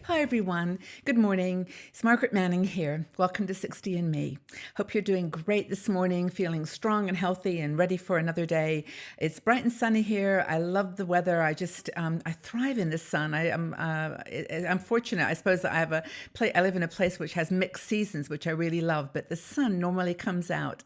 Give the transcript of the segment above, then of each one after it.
Hi, everyone. Good morning. It's Margaret Manning here. Welcome to 60 and Me. Hope you're doing great this morning, feeling strong and healthy and ready for another day. It's bright and sunny here. I love the weather. I thrive in the sun. I'm fortunate. I suppose that I live in a place which has mixed seasons, which I really love, but the sun normally comes out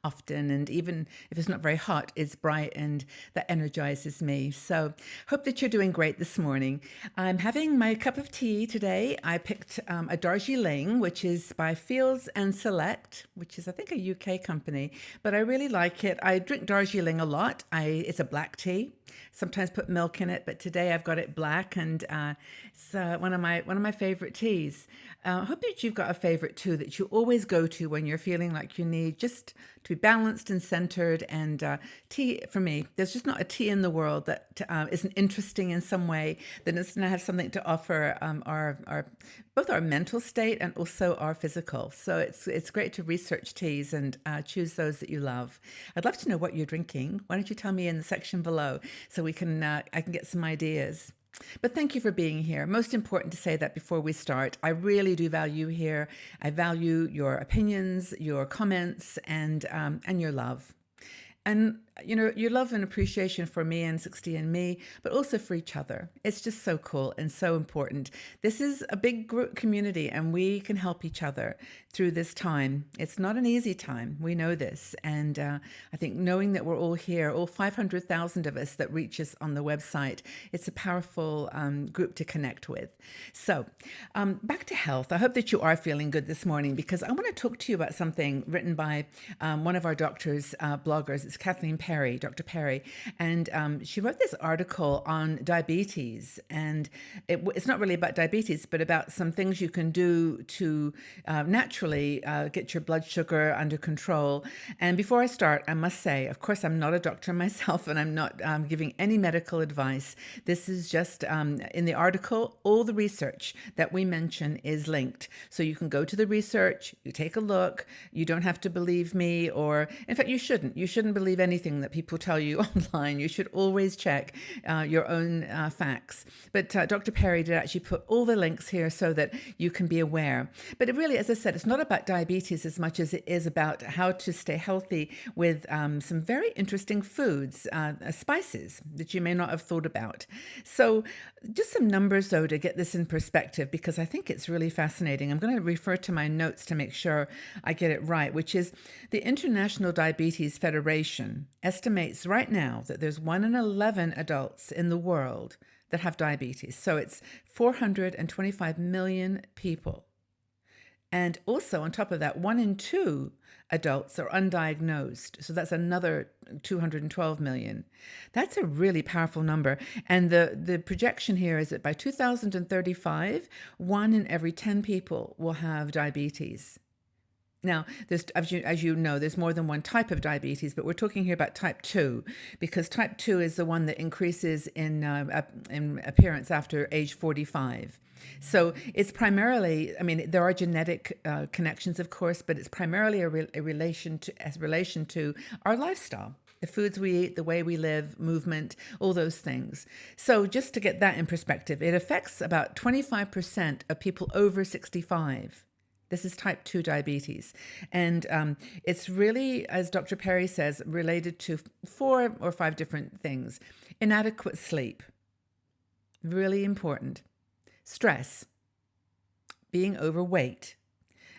often. And even if it's not very hot, it's bright and that energizes me. So hope that you're doing great this morning. I'm having my cup of tea today. I picked a Darjeeling, which is by Fields and Select, which is, I think, a UK company, but I really like it. I drink Darjeeling a lot. It's a black tea. Sometimes put milk in it, but today I've got it black, and it's one of my favorite teas. I hope that you've got a favorite too that you always go to when you're feeling like you need just to be balanced and centered. And tea, for me, there's just not a tea in the world that isn't interesting in some way, that doesn't have something to offer our both our mental state and also our physical. So it's great to research teas and choose those that you love. I'd love to know what you're drinking. Why don't you tell me in the section below so I can get some ideas. But thank you for being here. Most important to say that before we start, I really do value here. I value your opinions, your comments, and your love. And, your love and appreciation for me and 60 and Me, but also for each other. It's just so cool and so important. This is a big group community, and we can help each other through this time. It's not an easy time. We know this. And I think knowing that we're all here, all 500,000 of us that reach us on the website, it's a powerful group to connect with. So back to health. I hope that you are feeling good this morning, because I want to talk to you about something written by one of our doctors, bloggers. It's Kathleen Perry, Dr. Perry, and she wrote this article on diabetes, and it's not really about diabetes, but about some things you can do to naturally get your blood sugar under control. And before I start, I must say, of course, I'm not a doctor myself, and I'm not giving any medical advice. This is just in the article, all the research that we mention is linked. So you can go to the research, you take a look, you don't have to believe me, or in fact, you shouldn't. You shouldn't believe anything that people tell you online. You should always check your own facts. But Dr. Perry did actually put all the links here so that you can be aware. But it really, as I said, it's not about diabetes as much as it is about how to stay healthy with some very interesting foods, spices that you may not have thought about. So just some numbers, though, to get this in perspective, because I think it's really fascinating. I'm going to refer to my notes to make sure I get it right, which is the International Diabetes Federation estimates right now that there's 1 in 11 adults in the world that have diabetes. So it's 425 million people. And also, on top of that, 1 in 2 adults are undiagnosed. So that's another 212 million. That's a really powerful number. And the projection here is that by 2035, 1 in every 10 people will have diabetes. Now, as you know, there's more than one type of diabetes, but we're talking here about type 2, because type 2 is the one that increases in appearance after age 45. So it's primarily, I mean, there are genetic connections, of course, but it's primarily a relation to our lifestyle. The foods we eat, the way we live, movement, all those things. So just to get that in perspective, it affects about 25% of people over 65. This is type 2 diabetes. And it's really, as Dr. Perry says, related to 4 or 5 different things. Inadequate sleep, really important. Stress, being overweight,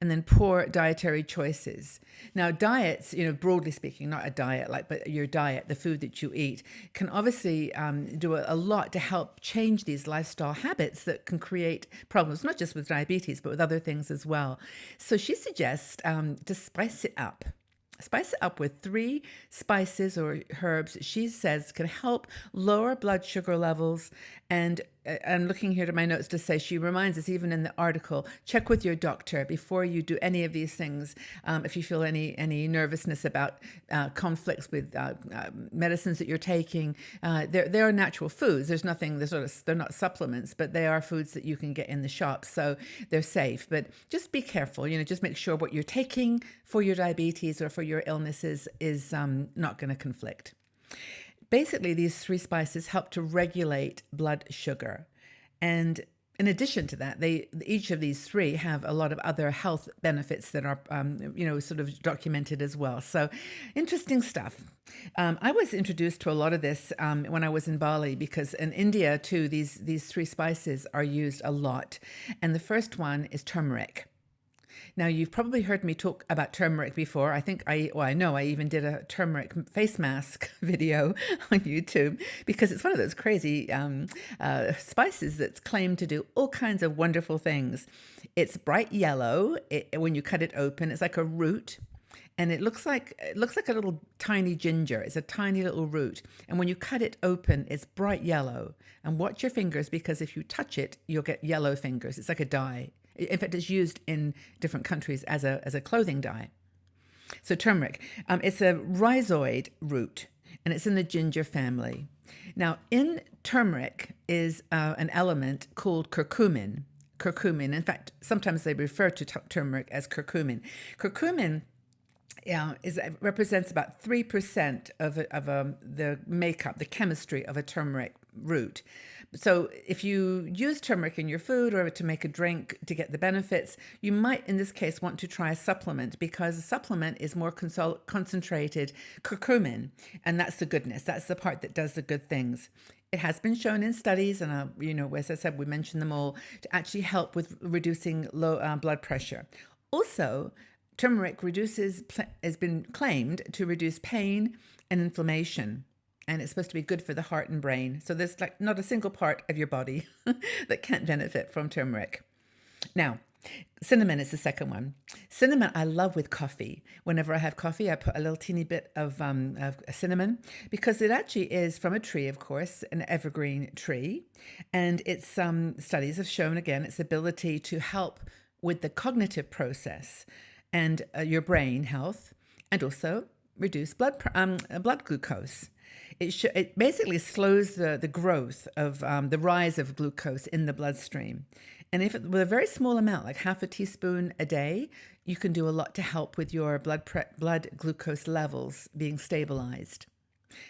and then poor dietary choices. Now, diets, broadly speaking, not a diet but your diet, the food that you eat, can obviously do a lot to help change these lifestyle habits that can create problems, not just with diabetes, but with other things as well. So she suggests to spice it up. Spice it up with 3 spices or herbs she says can help lower blood sugar levels. And I'm looking here to my notes to say, she reminds us even in the article, check with your doctor before you do any of these things. If you feel any nervousness about conflicts with medicines that you're taking, they are natural foods. They're not supplements, but they are foods that you can get in the shop, so they're safe. But just be careful. Just make sure what you're taking for your diabetes or for your illnesses is not going to conflict. Basically, these 3 spices help to regulate blood sugar. And in addition to that, each of these three have a lot of other health benefits that are, sort of documented as well. So, interesting stuff. I was introduced to a lot of this when I was in Bali, because in India too, these three spices are used a lot, and the first one is turmeric. Now, you've probably heard me talk about turmeric before. I know I even did a turmeric face mask video on YouTube, because it's one of those crazy spices that's claimed to do all kinds of wonderful things. It's bright yellow. When you cut it open, it's like a root. And it looks like a little tiny ginger. It's a tiny little root. And when you cut it open, it's bright yellow. And watch your fingers, because if you touch it, you'll get yellow fingers. It's like a dye. In fact, it's used in different countries as a clothing dye. So turmeric, it's a rhizoid root, and it's in the ginger family. Now, in turmeric is an element called curcumin. Curcumin. In fact, sometimes they refer to turmeric as curcumin. Curcumin represents about 3% of the makeup, the chemistry of a turmeric root. So if you use turmeric in your food or to make a drink to get the benefits, you might, in this case, want to try a supplement, because a supplement is more concentrated curcumin, and that's the goodness. That's the part that does the good things. It has been shown in studies, and as I said, we mentioned them all, to actually help with reducing low blood pressure. Also, turmeric has been claimed to reduce pain and inflammation, and it's supposed to be good for the heart and brain. So there's like not a single part of your body that can't benefit from turmeric. Now, cinnamon is the second one. Cinnamon I love with coffee. Whenever I have coffee, I put a little teeny bit of cinnamon, because it actually is from a tree, of course, an evergreen tree. And its studies have shown, again, its ability to help with the cognitive process and your brain health, and also reduce blood glucose. It basically slows the growth of the rise of glucose in the bloodstream. And with a very small amount, like half a teaspoon a day, you can do a lot to help with your blood glucose levels being stabilized.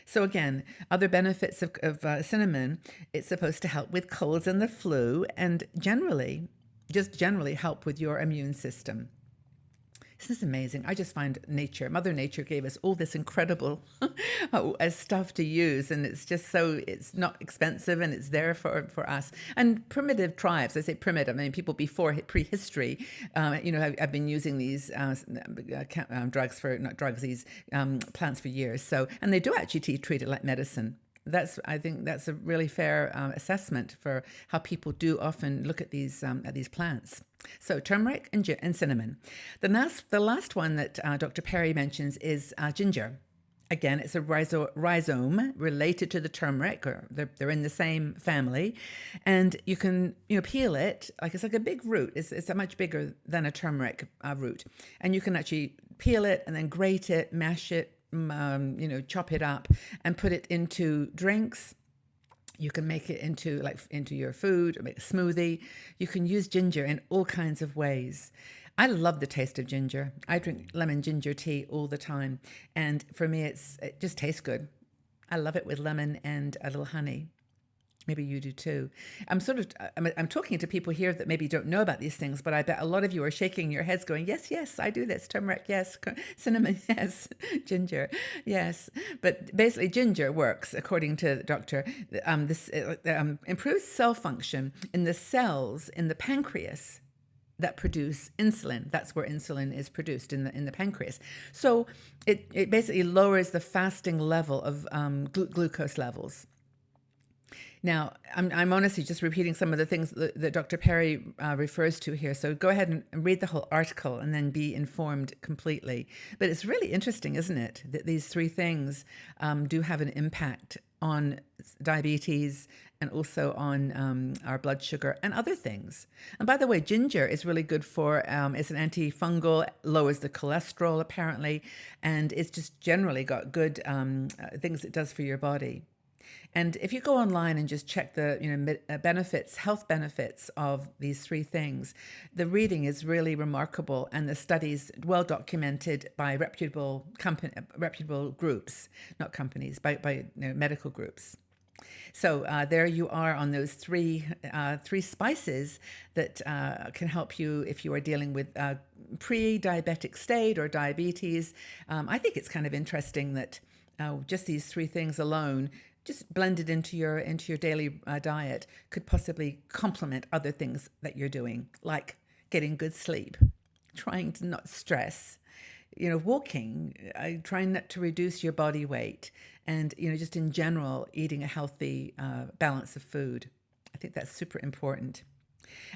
So again, other benefits of cinnamon, it's supposed to help with colds and the flu, and generally help with your immune system. This is amazing. I just find Mother Nature gave us all this incredible stuff to use, and it's not expensive, and it's there for us. And primitive tribes, I say primitive, I mean people before prehistory, have been using these these plants for years. So, and they do actually treat it like medicine. I think that's a really fair assessment for how people do often look at these plants. So turmeric and cinnamon. The last one that Dr. Perry mentions is ginger. Again, it's a rhizome related to the turmeric, or they're in the same family, and you can peel it. It's like a big root. It's much bigger than a turmeric root, and you can actually peel it and then grate it, mash it, chop it up and put it into drinks. You can make it into your food, or make a smoothie. You can use ginger in all kinds of ways. I love the taste of ginger. I drink lemon ginger tea all the time, and for me it just tastes good. I love it with lemon and a little honey. Maybe you do too. I'm talking to people here that maybe don't know about these things, but I bet a lot of you are shaking your heads going, yes, I do this. Turmeric, yes. Cinnamon, yes. Ginger, yes. But basically ginger works, according to the doctor. This improves cell function in the cells in the pancreas that produce insulin. That's where insulin is produced, in the pancreas. So it basically lowers the fasting level of glucose levels. Now, I'm honestly just repeating some of the things that Dr. Perry refers to here. So go ahead and read the whole article and then be informed completely. But it's really interesting, isn't it, that these three things do have an impact on diabetes and also on our blood sugar and other things. And by the way, ginger is really good for, it's an antifungal, lowers the cholesterol apparently, and it's just generally got good things it does for your body. And if you go online and just check the health benefits of these three things, the reading is really remarkable, and the studies well documented by reputable groups, not companies, by medical groups. So there you are on those three spices that can help you if you are dealing with pre-diabetic state or diabetes. I think it's kind of interesting that just these three things alone, just blended into your daily diet, could possibly complement other things that you're doing, like getting good sleep, trying to not stress, walking, trying not to reduce your body weight, and, just in general, eating a healthy balance of food. I think that's super important.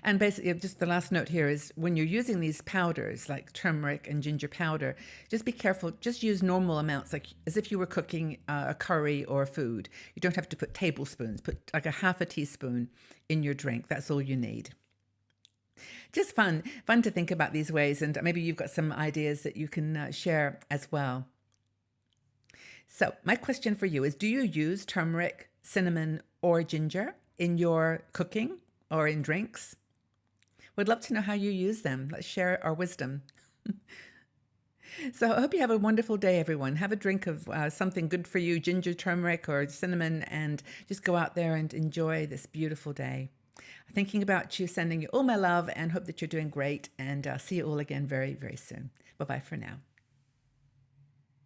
And basically, just the last note here is when you're using these powders like turmeric and ginger powder, just be careful. Just use normal amounts, like as if you were cooking a curry or food. You don't have to put tablespoons. Put like a half a teaspoon in your drink. That's all you need. Just fun to think about these ways, and maybe you've got some ideas that you can share as well. So my question for you is, do you use turmeric, cinnamon, or ginger in your cooking or in drinks? Would love to know how you use them. Let's share our wisdom. So I hope you have a wonderful day, everyone. Have a drink of something good for you, ginger, turmeric, or cinnamon, and just go out there and enjoy this beautiful day. Thinking about you, sending you all my love, and hope that you're doing great. And see you all again very, very soon. Bye-bye for now.